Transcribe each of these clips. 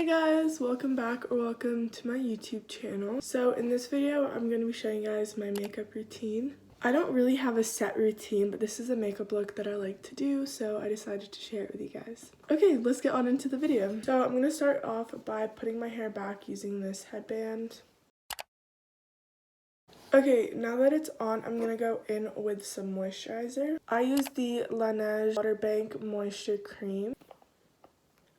Hey guys, welcome back or welcome to my YouTube channel. So in this video, I'm going to be showing you guys my makeup routine. I don't really have a set routine, but this is a makeup look that I like to do, so I decided to share it with you guys. Okay, let's get on into the video. So I'm going to start off by putting my hair back using this headband. Okay, now that it's on, I'm going to go in with some moisturizer. I use the Laneige Water Bank Moisture Cream.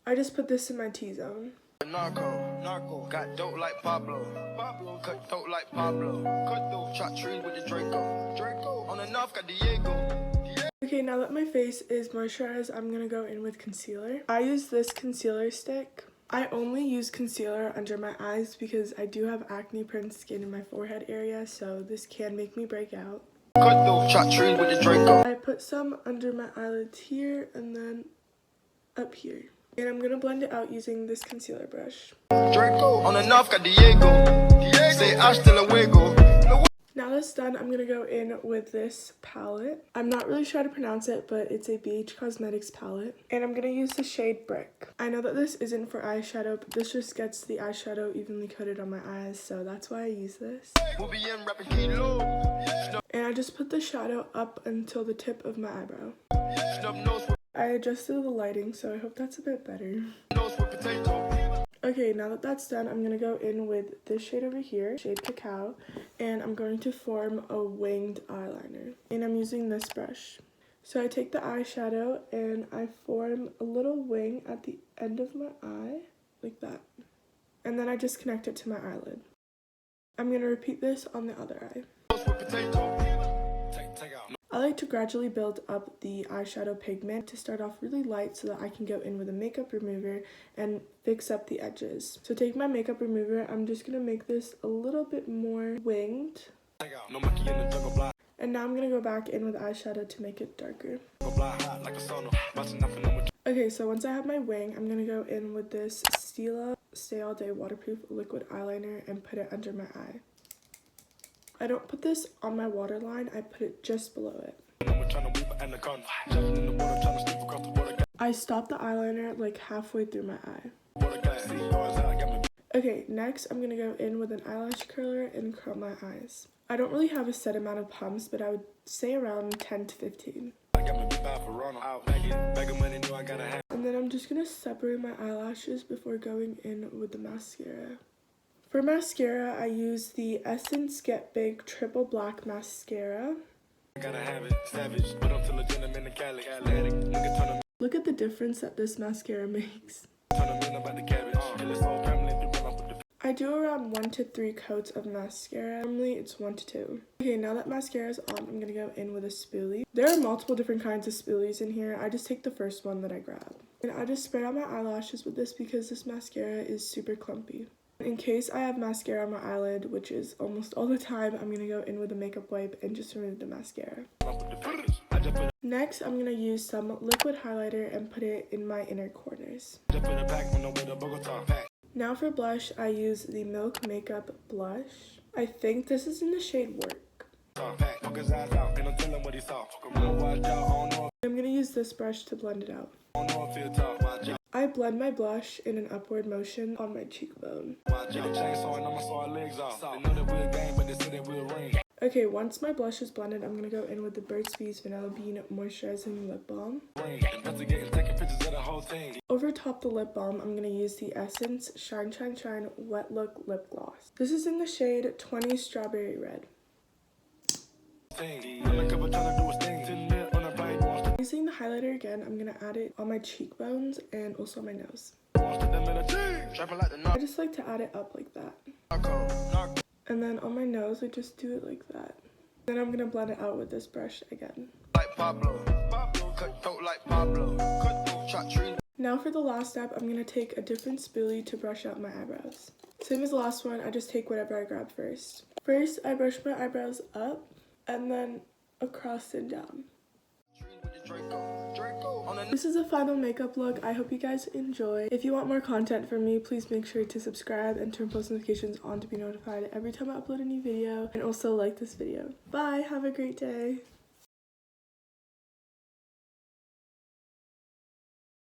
I just put this in my T-zone. Narco, got dope like Pablo, cut dope like Pablo, cut dope, chop trees with the Draco, on the north got Diego. Okay, now that my face is moisturized, I'm gonna go in with concealer. I use this concealer stick. I only use concealer under my eyes because I do have acne-prone skin in my forehead area, so this can make me break out. Cut dope, chop trees with the Draco. I put some under my eyelids here and then up here. And I'm gonna blend it out using this concealer brush. Draco on the north got Diego. Say hasta luego. Now that's done, I'm gonna go in with this palette. I'm not really sure how to pronounce it, but it's a BH Cosmetics palette. And I'm gonna use the shade Brick. I know that this isn't for eyeshadow, but this just gets the eyeshadow evenly coated on my eyes, so that's why I use this. And I just put the shadow up until the tip of my eyebrow. I adjusted the lighting, so I hope that's a bit better. Okay, now that that's done, I'm going to go in with this shade over here, shade Cacao, and I'm going to form a winged eyeliner. And I'm using this brush. So I take the eyeshadow and I form a little wing at the end of my eye, like that. And then I just connect it to my eyelid. I'm going to repeat this on the other eye. I like to gradually build up the eyeshadow pigment to start off really light so that I can go in with a makeup remover and fix up the edges. So take my makeup remover, I'm just going to make this a little bit more winged. And now I'm going to go back in with eyeshadow to make it darker. Okay, so once I have my wing, I'm going to go in with this Stila Stay All Day Waterproof Liquid Eyeliner and put it under my eye. I don't put this on my waterline, I put it just below it. I stop the eyeliner like halfway through my eye. Okay, next I'm going to go in with an eyelash curler and curl my eyes. I don't really have a set amount of pumps, but I would say around 10 to 15. And then I'm just going to separate my eyelashes before going in with the mascara. For mascara, I use the Essence Get Big Triple Black Mascara. Look at the difference that this mascara makes. I do around 1 to 3 coats of mascara. Normally it's 1 to 2. Okay, now that mascara is on, I'm going to go in with a spoolie. There are multiple different kinds of spoolies in here. I just take the first one that I grab. And I just spread out my eyelashes with this because this mascara is super clumpy. In case I have mascara on my eyelid, which is almost all the time, I'm going to go in with a makeup wipe and just remove the mascara. Next, I'm going to use some liquid highlighter and put it in my inner corners. Now for blush, I use the Milk Makeup Blush. I think this is in the shade Werk. I'm going to use this brush to blend it out. I blend my blush in an upward motion on my cheekbone. Okay, once my blush is blended, I'm going to go in with the Burt's Vanilla Bean Moisturizing Lip Balm. Over top the lip balm, I'm going to use the Essence Shine Shine Shine Wet Look Lip Gloss. This is in the shade 20 Strawberry Red. Using the highlighter again, I'm going to add it on my cheekbones and also my nose. I just like to add it up like that. And then on my nose, I just do it like that. Then I'm going to blend it out with this brush again. Now for the last step, I'm going to take a different spoolie to brush out my eyebrows. Same as the last one, I just take whatever I grab first. First, I brush my eyebrows up and then across and down. This is a final makeup look. I hope you guys enjoy. If you want more content from me, please make sure to subscribe and turn post notifications on to be notified every time I upload a new video. And also like this video. Bye! Have a great day!